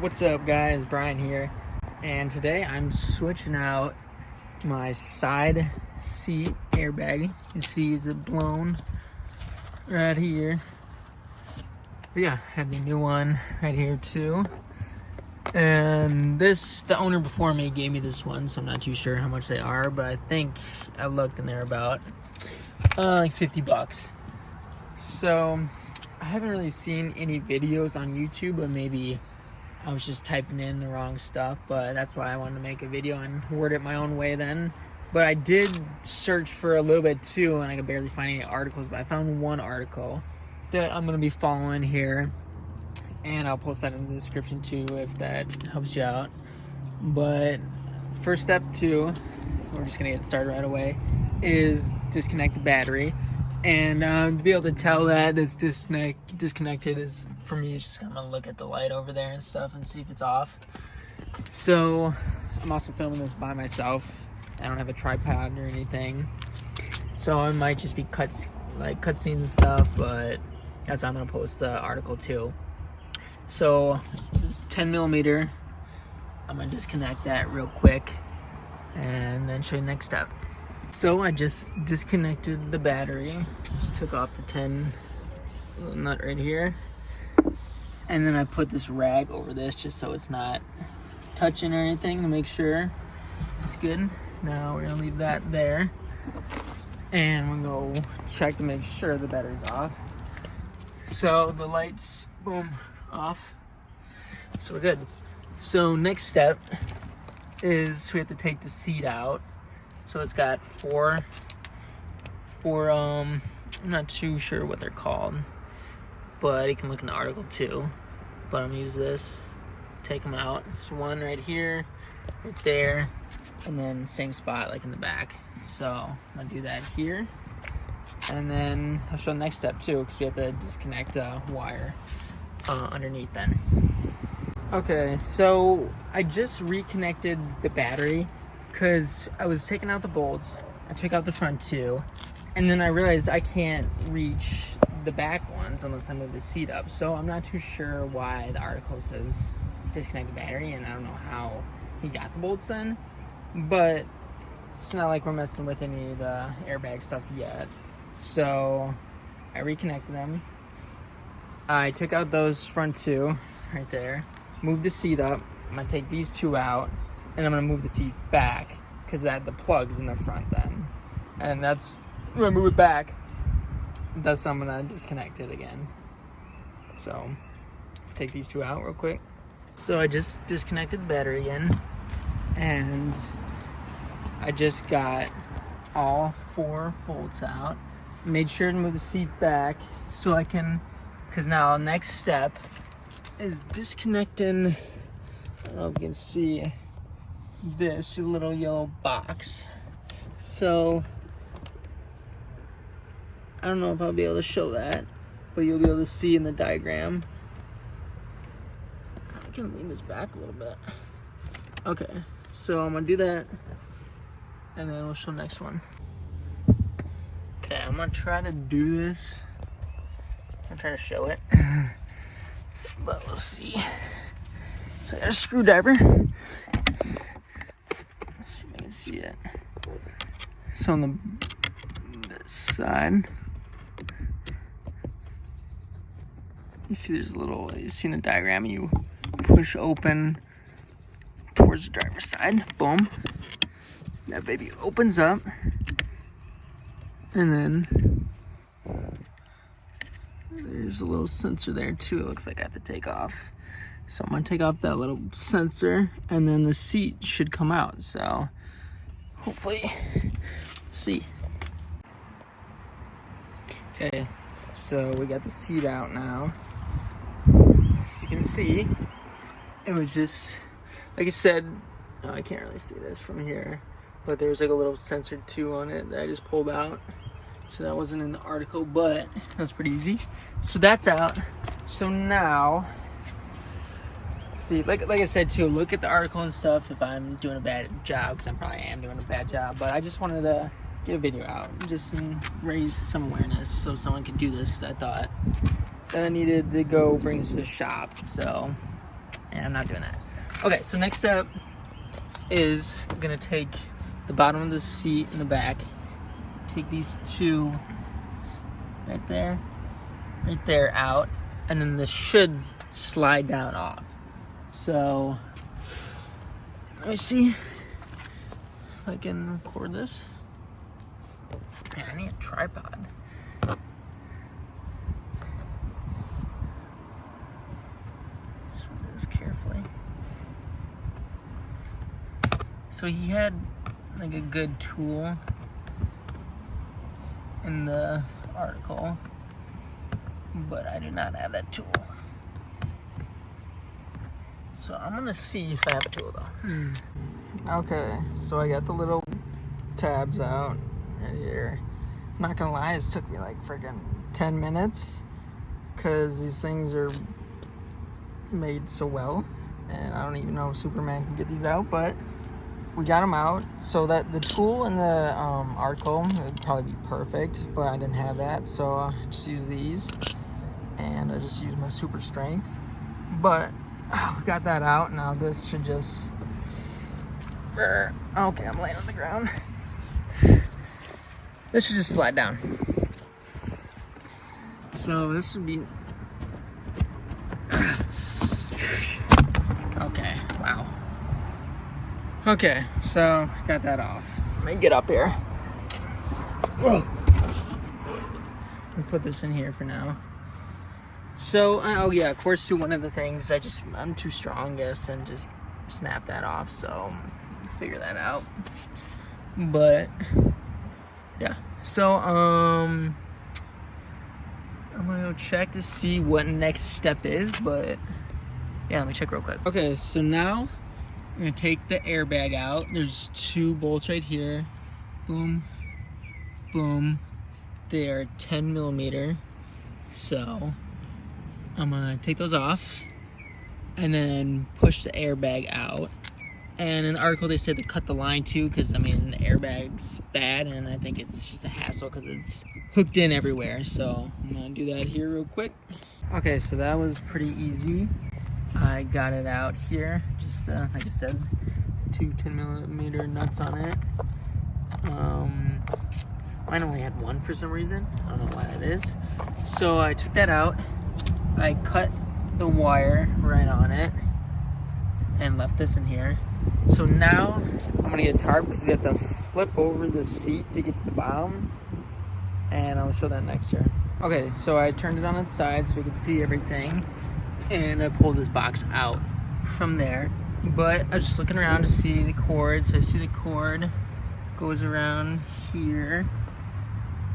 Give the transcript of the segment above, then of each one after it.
What's up, guys? Brian here, and today I'm switching out my side seat airbag. You see, is it blown right here? But yeah, I have the new one right here too. And the owner before me gave me this one, so I'm not too sure how much they are, but I think I looked and they're about like $50. So I haven't really seen any videos on YouTube, but maybe I was just typing in the wrong stuff, but that's why I wanted to make a video and word it my own way then. But I did search for a little bit too, and I could barely find any articles, but I found one article that I'm going to be following here, and I'll post that in the description too if that helps you out. But first step two, we're just going to get started right away, is disconnect the battery. And to be able to tell that it's disconnected is, for me, it's just I'm gonna look at the light over there and stuff and see if it's off. So I'm also filming this by myself. I don't have a tripod or anything, so it might just be cutscenes and stuff, but that's why I'm gonna post the article too. So this 10mm, I'm gonna disconnect that real quick and then show you the next step. So I just disconnected the battery, just took off the 10 little nut right here, and then I put this rag over this just so it's not touching or anything to make sure it's good. Now we're gonna leave that there, and we're gonna go check to make sure the battery's off. So the lights, boom, off. So we're good. So next step is we have to take the seat out. So it's got four, I'm not too sure what they're called, but you can look in the article too. But I'm gonna use this, take them out. There's one right here, right there, and then same spot like in the back. So I'm gonna do that here. And then I'll show the next step too, because we have to disconnect the wire underneath then. Okay, so I just reconnected the battery because I was taking out the bolts. I took out the front too, and then I realized I can't reach the back ones unless I move the seat up. So I'm not too sure why the article says disconnect the battery, and I don't know how he got the bolts in, but it's not like we're messing with any of the airbag stuff yet. So I reconnected them. I took out those front two right there, moved the seat up. I'm gonna take these two out, and I'm gonna move the seat back because I had the plugs in the front then, and that's when I move it back. That's when I'm gonna disconnect it again. So take these two out real quick. So I just disconnected the battery again, and I just got all four bolts out. Made sure to move the seat back so I can, because now next step is disconnecting. I don't know if you can see this little yellow box. So I don't know if I'll be able to show that, but you'll be able to see in the diagram. I can lean this back a little bit. Okay, so I'm gonna do that, and then we'll show the next one. Okay, I'm gonna try to do this. I'm trying to show it, but we'll see. So I got a screwdriver. Let's see if I can see it. So on this side, you see there's a little, you see in the diagram, you push open towards the driver's side, boom. That baby opens up, and then there's a little sensor there too. It looks like I have to take off. So I'm gonna take off that little sensor, and then the seat should come out. So hopefully, see. Okay, so we got the seat out now. As you can see, it was just, like I said, no, I can't really see this from here, but there was like a little sensor too on it that I just pulled out. So that wasn't in the article, but that was pretty easy. So that's out. So now, let's see, like I said too, look at the article and stuff if I'm doing a bad job, because I probably am doing a bad job, but I just wanted to get a video out, just raise some awareness so someone could do this, because I thought that I needed to go bring this to the shop. So and I'm not doing that. Okay, so next up is I'm gonna take the bottom of the seat in the back, take these two right there out, and then this should slide down off. So let me see if I can record this. Man, I need a tripod. Just do this carefully. So he had like a good tool in the article, but I do not have that tool. So I'm gonna see if I have a tool though. Okay, so I got the little tabs out right here. I'm not gonna lie, this took me like freaking 10 minutes because these things are made so well, and I don't even know if Superman can get these out, but we got them out. So that the tool in the article would probably be perfect, but I didn't have that, so I just used these, and I just used my super strength. But we got that out. Now this should just, okay, I'm laying on the ground. This should just slide down. So this would be, okay, wow. Okay, so got that off. Let me get up here. Whoa. Let me put this in here for now. So, oh yeah, of course, too, one of the things, I'm too strong, I guess, and just snap that off, so figure that out. But, yeah, so, I'm gonna go check to see what next step is, but, yeah, let me check real quick. Okay, so now, I'm gonna take the airbag out. There's two bolts right here. Boom, boom. They are 10 millimeter, so I'm gonna take those off and then push the airbag out. And in the article they said to cut the line too, because I mean the airbag's bad and I think it's just a hassle because it's hooked in everywhere. So I'm gonna do that here real quick. Okay, so that was pretty easy. I got it out here, just like I said, two 10 millimeter nuts on it. Mine only had one for some reason. I don't know why that is. So I took that out. I cut the wire right on it and left this in here. So now I'm gonna get a tarp because you have to flip over the seat to get to the bottom, and I'll show that next year. Okay, so I turned it on its side so we could see everything, and I pulled this box out from there. But I was just looking around to see the cord. So I see the cord goes around here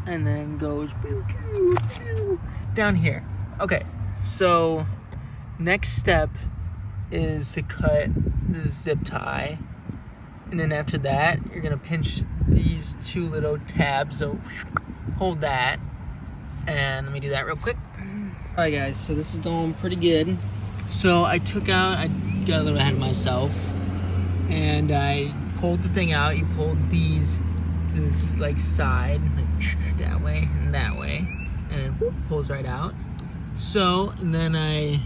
and then goes down here. Okay, so next step is to cut the zip tie, and then after that you're gonna pinch these two little tabs, so hold that, and let me do that real quick. Alright guys, so this is going pretty good. So I got a little ahead of myself, and I pulled the thing out. You pulled these to this like side, like that way and that way, and it whoop, pulls right out. So, and then I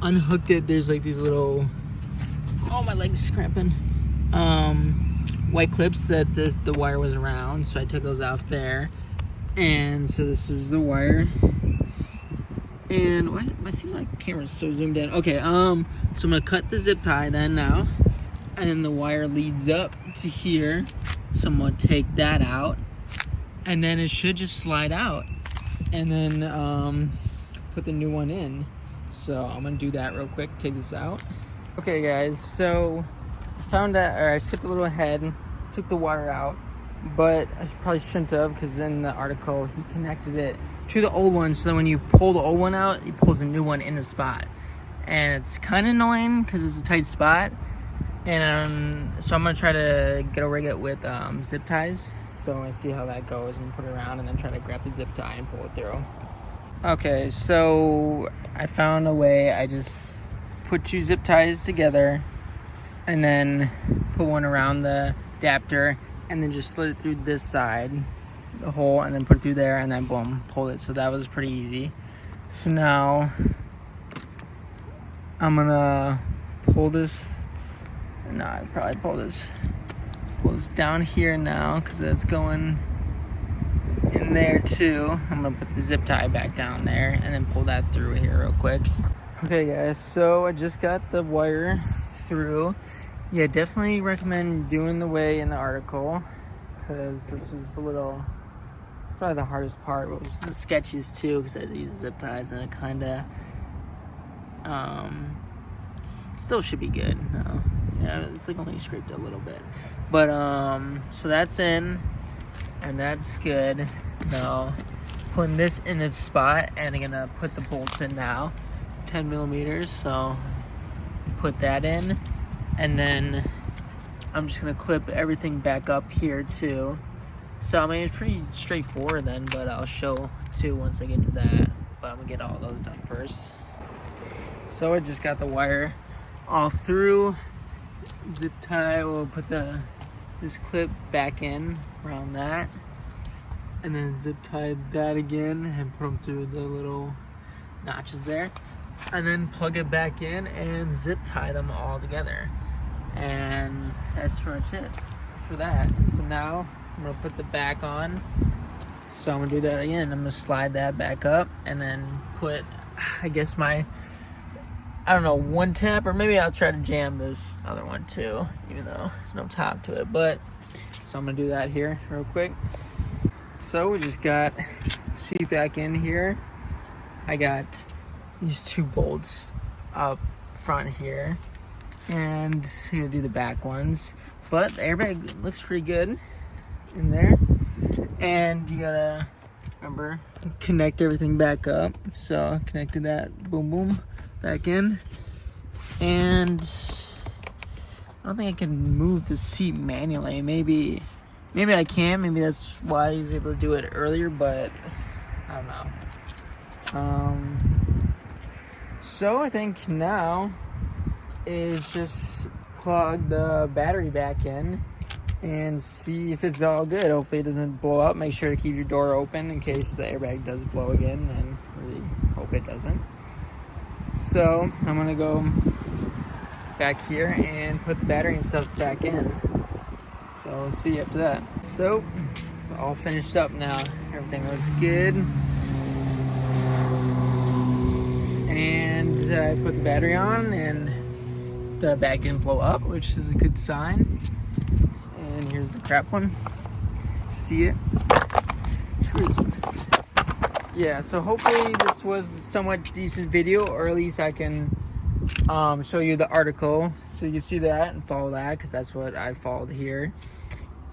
unhooked it. There's like these little, oh my leg's cramping, white clips that the wire was around, so I took those off there. And so this is the wire. And why seems like camera's so zoomed in? Okay, so I'm gonna cut the zip tie then now, and then the wire leads up to here, so I'm gonna take that out, and then it should just slide out, and then put the new one in. So I'm gonna do that real quick. Take this out. Okay, guys. So I found out, or I skipped a little ahead, took the wire out, but I probably shouldn't have, because in the article he connected it to the old one, so that when you pull the old one out, he pulls a new one in the spot, and it's kind of annoying because it's a tight spot. And so I'm gonna try to rig it with zip ties. So I see how that goes, and put it around, and then try to grab the zip tie and pull it through. Okay, so I found a way. I just put two zip ties together, and then put one around the adapter, and then just slid it through this side, the hole, and then put it through there, and then boom, pulled it. So that was pretty easy. So now I'm gonna pull this. No, I probably pull this down here now because that's going in there too. I'm gonna put the zip tie back down there and then pull that through here real quick. Okay guys, so I just got the wire through. Yeah, definitely recommend doing the way in the article because this was it's probably the hardest part, but it was the sketchiest too because I had to use zip ties and it kind of still should be good. No, yeah, it's like only scraped a little bit, but so that's in and that's good. Now putting this in its spot and I'm gonna put the bolts in now, 10 millimeters. So put that in, and then I'm just gonna clip everything back up here too. So I mean it's pretty straightforward then, but I'll show too once I get to that. But I'm gonna get all those done first. So I just got the wire all through, zip tie. We'll put this clip back in around that, and then zip tie that again and put them through the little notches there, and then plug it back in and zip tie them all together. And that's pretty much it for that. So now I'm gonna put the back on. So I'm gonna do that again. I'm gonna slide that back up and then put, I guess I don't know, one tap, or maybe I'll try to jam this other one too, even though there's no top to it. But so I'm gonna do that here real quick. So we just got seat back in here. I got these two bolts up front here, and I'm gonna do the back ones. But the airbag looks pretty good in there, and you gotta remember connect everything back up. So I connected that, boom boom, back in. And I don't think I can move the seat manually. Maybe I can. Maybe that's why he's able to do it earlier, but I don't know. So I think now is just plug the battery back in and see if it's all good. Hopefully it doesn't blow up. Make sure to keep your door open in case the airbag does blow again, and really hope it doesn't. So I'm gonna go back here and put the battery and stuff back in. So we'll see you after that. So all finished up now. Everything looks good. And I put the battery on and the bag didn't blow up, which is a good sign. And here's the crap one. See it? Yeah, so hopefully this was a somewhat decent video, or at least I can show you the article so you can see that and follow that, because that's what I followed here.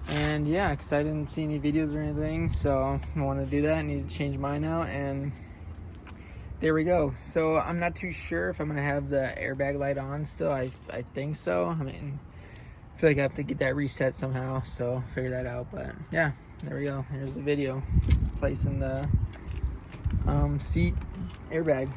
And yeah, because I didn't see any videos or anything, so I want to do that. I need to change mine out, and there we go. So I'm not too sure if I'm going to have the airbag light on still. I think so. I mean, I feel like I have to get that reset somehow, so figure that out. But yeah, there we go. Here's the video placing the seat airbag.